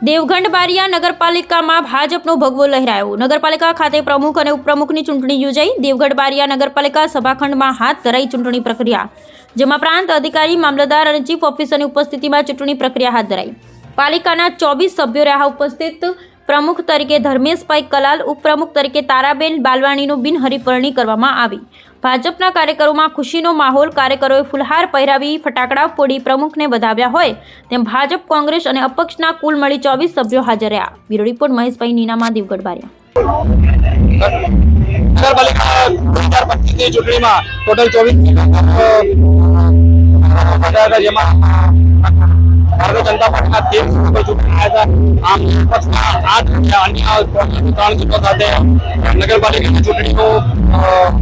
દેવગઢ બારિયા નગરપાલિકામાં ભાજપનો ભગવો લહેરાયો। નગરપાલિકા ખાતે પ્રમુખ અને ઉપપ્રમુખની ચૂંટણી યોજાઈ। દેવગઢ બારિયા નગરપાલિકા સભાખંડમાં હાથ ધરાઈ ચૂંટણી પ્રક્રિયા, જેમાં પ્રાંત અધિકારી, મામલતદાર અને ચીફ ઓફિસરની ઉપસ્થિતિમાં ચૂંટણી પ્રક્રિયા હાથ ધરાઈ। પાલિકાના 24 સભ્યો રહ્યા ઉપસ્થિત। પ્રમુખ તરીકે ધર્મેશભાઈ કલાલ, ઉપપ્રમુખ તરીકે તારાબેન બાલવાણીનું બિનહરીફ-વરણી કરવામાં આવી। ભાજપના કાર્યકરોમાં ખુશીનો માહોલ। કાર્યકરોએ ફુલહાર પહેરાવી ફટાકડા ફોડી પ્રમુખને વધાવ્યા હોય તેમ ભાજપ, કોંગ્રેસ અને અપક્ષના કુલ મળી 24 સભ્યો હાજર રહ્યા। બ્યુરો રિપોર્ટ મહેશભાઈ નીનામા, દેવગઢ બારિયા। નગરપાલિકા 2025ની ચૂંટણીમાં ટોટલ 24 જેમાં ભારતીય જનતા પાર્ટીના 13 ચૂંટણી આવ્યા હતા। આમ પક્ષના 8 અન્ય 3 સીટો સાથે નગરપાલિકાની ચૂંટણીનું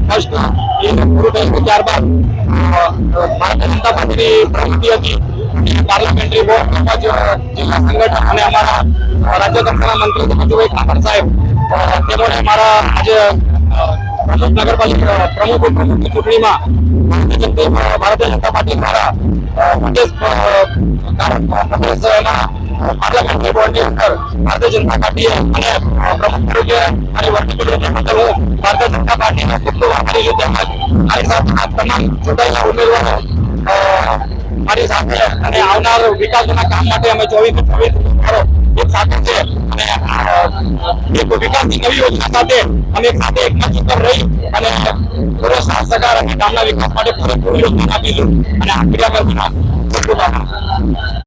ફર્સ્ટ પૂરું થયું। ત્યારબાદ ભારતીય જનતા પાર્ટીની પ્રવૃત્તિ હતી। પાર્લામેન્ટરી બોર્ડ તેમજ જિલ્લા સંગઠન અને અમારા રાજ્ય કક્ષાના મંત્રી રાજુભાઈ ઠાકર સાહેબ તેમજ અમારા આજે પ્રમુખ નગરપાલિકા પ્રમુખ ચૂંટણીમાં ભારતીય જનતા પાર્ટી દ્વારા પાર્લામેન્ટરી બોર્ડની અંદર ભારતીય જનતા પાર્ટીએ અને પ્રમુખ તરીકે મારી વર્તી બદલ ભારતીય જનતા પાર્ટીના ખૂબ ખૂબ આભારી છું। તેમજ મારી સાથે તમામ ચૂંટાયેલા ઉમેદવારો મારી સાથે અને આવનાર વિકાસના કામ માટે અમે 24 એક સાથે છે અને એક વિકાસની નવી યોજના સાથે અમે એક સાથે એકમત ઉપર રહી અને પૂરો સાથ સહકાર અને ગામના વિકાસ માટે પૂરેપૂરી યોગદાન આપીશું અને આ ક્રિયા કરવા ખૂબ ખૂબ આભાર।